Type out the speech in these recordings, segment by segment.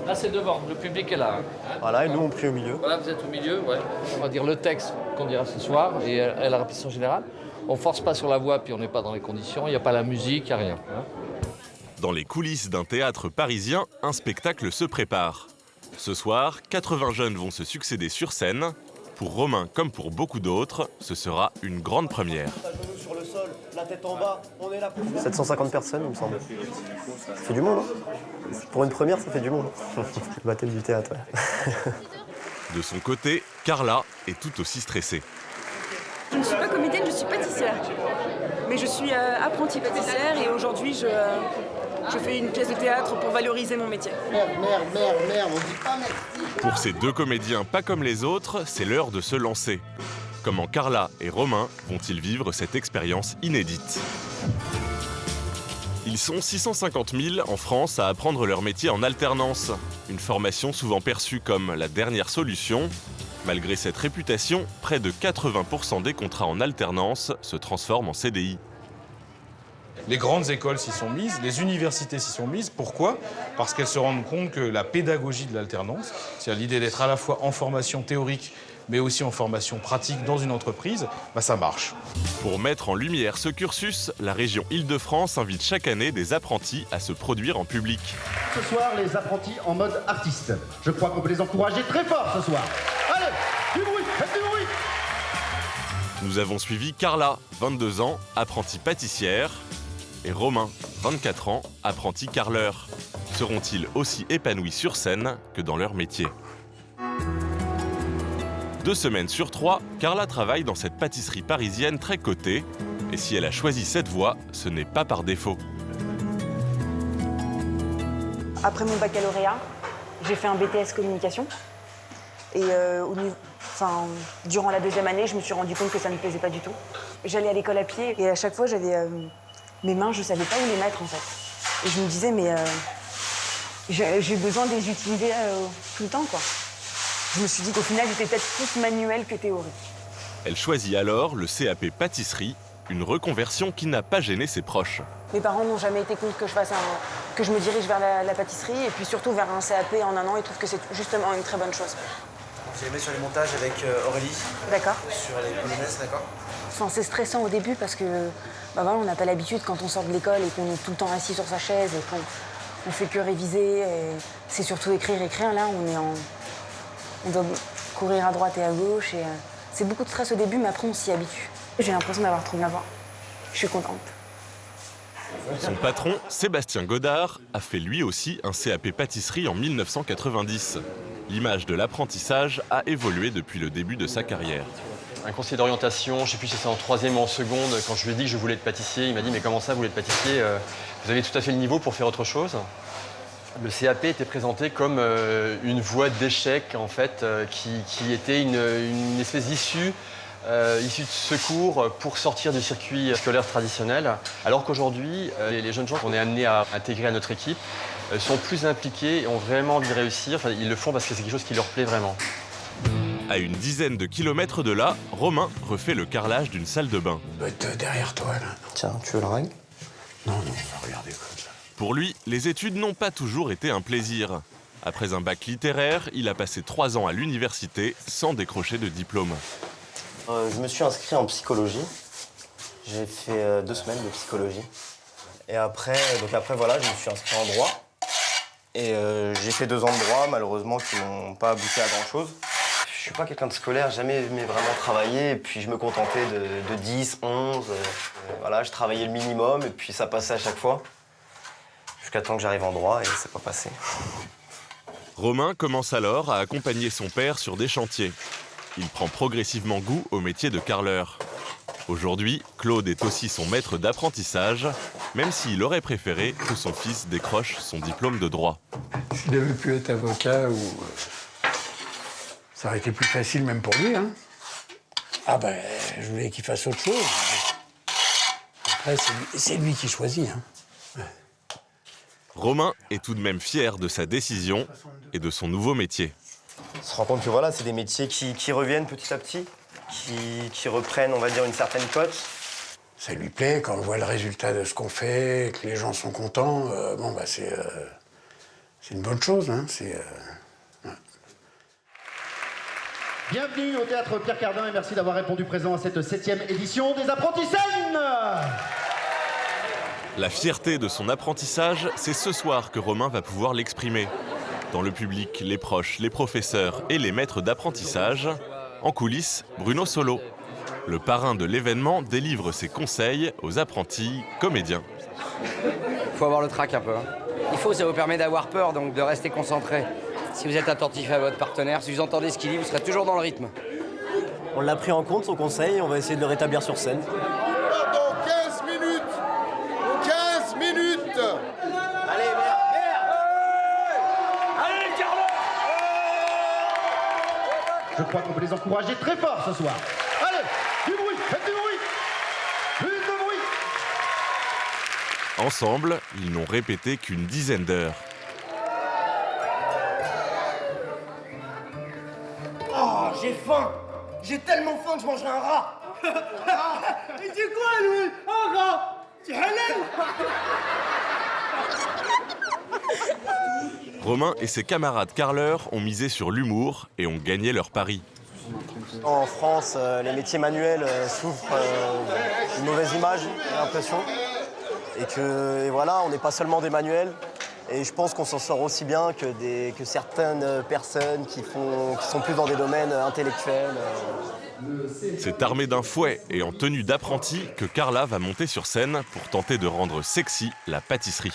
Là, c'est devant, le public est là. Hein. Voilà, et nous, on prie au milieu. Voilà, vous êtes au milieu, ouais. On va dire le texte qu'on dira ce soir et la répétition générale. On ne force pas sur la voix, puis on n'est pas dans les conditions. Il n'y a pas la musique, il n'y a rien. Hein. Dans les coulisses d'un théâtre parisien, un spectacle se prépare. Ce soir, 80 jeunes vont se succéder sur scène. Pour Romain, comme pour beaucoup d'autres, ce sera une grande première. Sur le sol, la tête en bas, on est là. 750 personnes, il me semble. Ça fait du monde, hein. Pour une première, ça fait du monde. Le baptême du théâtre, ouais. De son côté, Carla est tout aussi stressée. Je ne suis pas comédienne, je suis pâtissière. Mais je suis apprentie pâtissière et aujourd'hui, je fais une pièce de théâtre pour valoriser mon métier. Merde, on dit pas merci. Pour ces deux comédiens pas comme les autres, c'est l'heure de se lancer. Comment Carla et Romain vont-ils vivre cette expérience inédite? Ils sont 650 000 en France à apprendre leur métier en alternance. Une formation souvent perçue comme la dernière solution. Malgré cette réputation, près de 80% des contrats en alternance se transforment en CDI. Les grandes écoles s'y sont mises, les universités s'y sont mises. Pourquoi? Parce qu'elles se rendent compte que la pédagogie de l'alternance, c'est-à-dire l'idée d'être à la fois en formation théorique, mais aussi en formation pratique dans une entreprise, ça marche. Pour mettre en lumière ce cursus, la région Île-de-France invite chaque année des apprentis à se produire en public. Ce soir, les apprentis en mode artiste. Je crois qu'on peut les encourager très fort ce soir. Allez, du bruit, faites du bruit! Nous avons suivi Carla, 22 ans, apprentie pâtissière, et Romain, 24 ans, apprenti carreleur. Seront-ils aussi épanouis sur scène que dans leur métier? 2 semaines sur 3, Carla travaille dans cette pâtisserie parisienne très cotée. Et si elle a choisi cette voie, ce n'est pas par défaut. Après mon baccalauréat, j'ai fait un BTS communication. Et durant la 2e année, je me suis rendu compte que ça ne me plaisait pas du tout. J'allais à l'école à pied et à chaque fois, j'avais mes mains, je ne savais pas où les mettre en fait. Et je me disais, mais j'ai besoin de les utiliser tout le temps, quoi. Je me suis dit qu'au final, j'étais peut-être plus manuel que théorique. Elle choisit alors le CAP pâtisserie, une reconversion qui n'a pas gêné ses proches. Mes parents n'ont jamais été contre que je me dirige vers la pâtisserie et puis surtout vers un CAP en un an. Ils trouvent que c'est justement une très bonne chose. J'ai aimé sur les montages avec Aurélie. D'accord. Sur les bolognaises, d'accord. Enfin, c'est stressant au début parce que voilà, on n'a pas l'habitude quand on sort de l'école et qu'on est tout le temps assis sur sa chaise et qu'on fait que réviser. C'est surtout écrire. Là, on doit courir à droite et à gauche. Et, c'est beaucoup de stress au début, mais après, on s'y habitue. J'ai l'impression d'avoir trouvé ma voie. Je suis contente. Son patron, Sébastien Godard, a fait lui aussi un CAP pâtisserie en 1990. L'image de l'apprentissage a évolué depuis le début de sa carrière. Un conseiller d'orientation, je ne sais plus si c'est en 3e ou en seconde, quand je lui ai dit que je voulais être pâtissier, il m'a dit « mais comment ça, vous voulez être pâtissier? Vous avez tout à fait le niveau pour faire autre chose ». Le CAP était présenté comme une voie d'échec, en fait, qui était une espèce d'issue de secours pour sortir du circuit scolaire traditionnel. Alors qu'aujourd'hui, les jeunes gens qu'on est amenés à intégrer à notre équipe sont plus impliqués et ont vraiment envie de réussir. Enfin, ils le font parce que c'est quelque chose qui leur plaît vraiment. À une dizaine de kilomètres de là, Romain refait le carrelage d'une salle de bain. Il doit être derrière toi, là. Tiens, tu veux le règle? Non, on va regarder comme ça. Pour lui, les études n'ont pas toujours été un plaisir. Après un bac littéraire, il a passé 3 ans à l'université sans décrocher de diplôme. Je me suis inscrit en psychologie. J'ai fait 2 semaines de psychologie. Et après, voilà, je me suis inscrit en droit. Et j'ai fait 2 ans de droit, malheureusement, qui n'ont pas abouti à grand-chose. Je suis pas quelqu'un de scolaire, jamais aimé vraiment travailler. Et puis je me contentais de 10, 11. Voilà, je travaillais le minimum et puis ça passait à chaque fois. Jusqu'à temps que j'arrive en droit et c'est pas passé. Romain commence alors à accompagner son père sur des chantiers. Il prend progressivement goût au métier de carreleur. Aujourd'hui, Claude est aussi son maître d'apprentissage, même s'il aurait préféré que son fils décroche son diplôme de droit. S'il avait pu être avocat, ça aurait été plus facile même pour lui. Hein. Ah ben, je voulais qu'il fasse autre chose. Après, c'est lui qui choisit. Hein. Romain est tout de même fier de sa décision et de son nouveau métier. On se rend compte que voilà, c'est des métiers qui reviennent petit à petit, qui reprennent, on va dire, une certaine cote. Ça lui plaît, quand on voit le résultat de ce qu'on fait, que les gens sont contents, c'est une bonne chose. Hein. Bienvenue au Théâtre Pierre Cardin et merci d'avoir répondu présent à cette 7e édition des Apprentis Scènes. La fierté de son apprentissage, c'est ce soir que Romain va pouvoir l'exprimer. Dans le public, les proches, les professeurs et les maîtres d'apprentissage. En coulisses, Bruno Solo. Le parrain de l'événement délivre ses conseils aux apprentis comédiens. Il faut avoir le trac un peu. Il faut, ça vous permet d'avoir peur, donc de rester concentré. Si vous êtes attentif à votre partenaire, si vous entendez ce qu'il dit, vous serez toujours dans le rythme. On l'a pris en compte, son conseil, on va essayer de le rétablir sur scène. Dans 15 minutes 15 minutes Allez, merde. Allez, Carlo. Je crois qu'on peut les encourager très fort ce soir. Allez, du bruit, faites du bruit. Plus de bruit. Ensemble, ils n'ont répété qu'une dizaine d'heures. Oh, j'ai faim. J'ai tellement faim que je mangerai un rat. Il dit quoi, lui? Un rat? C'est halal? Romain et ses camarades carleurs ont misé sur l'humour et ont gagné leur pari. En France, les métiers manuels souffrent d'une mauvaise image, j'ai l'impression. Et voilà, on n'est pas seulement des manuels. Et je pense qu'on s'en sort aussi bien que certaines personnes qui sont plus dans des domaines intellectuels. C'est armé d'un fouet et en tenue d'apprenti que Carla va monter sur scène pour tenter de rendre sexy la pâtisserie.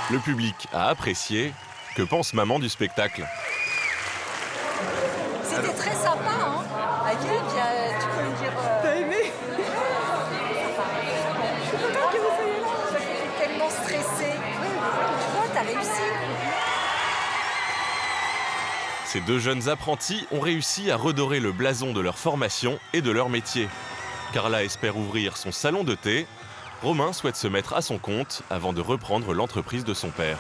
Le public a apprécié. Que pense maman du spectacle? C'était très sympa, hein. Tu peux me dire... T'as aimé? Je suis contente que vous soyez là. J'étais tellement stressée. Tu vois, t'as réussi. Ces deux jeunes apprentis ont réussi à redorer le blason de leur formation et de leur métier. Carla espère ouvrir son salon de thé. Romain souhaite se mettre à son compte avant de reprendre l'entreprise de son père.